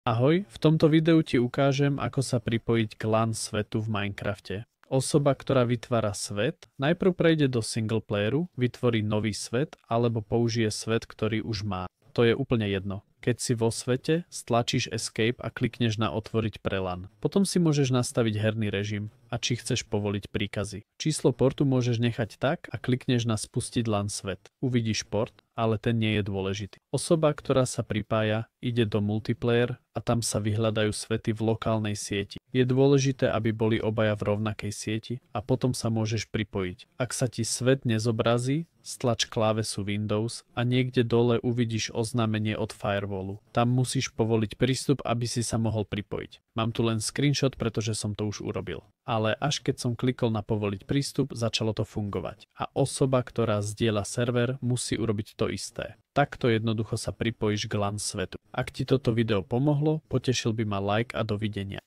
Ahoj, v tomto videu ti ukážem, ako sa pripojiť k LAN svetu v Minecrafte. Osoba, ktorá vytvára svet, najprv prejde do singleplayeru, vytvorí nový svet alebo použije svet, ktorý už má. To je úplne jedno. Keď si vo svete, stlačíš Escape a klikneš na otvoriť pre LAN. Potom si môžeš nastaviť herný režim a či chceš povoliť príkazy. Číslo portu môžeš nechať tak a klikneš na spustiť LAN svet. Uvidíš port, ale ten nie je dôležitý. Osoba, ktorá sa pripája, ide do multiplayer a tam sa vyhľadajú svety v lokálnej sieti. Je dôležité, aby boli obaja v rovnakej sieti a potom sa môžeš pripojiť. Ak sa ti svet nezobrazí, stlač klávesu Windows a niekde dole uvidíš oznámenie od Firewallu. Tam musíš povoliť prístup, aby si sa mohol pripojiť. Mám tu len screenshot, pretože som to už urobil. Ale až keď som klikol na povoliť prístup, začalo to fungovať. A osoba, ktorá zdieľa server, musí urobiť to isté. Takto jednoducho sa pripojíš k LAN svetu. Ak ti toto video pomohlo, potešil by ma like a dovidenia.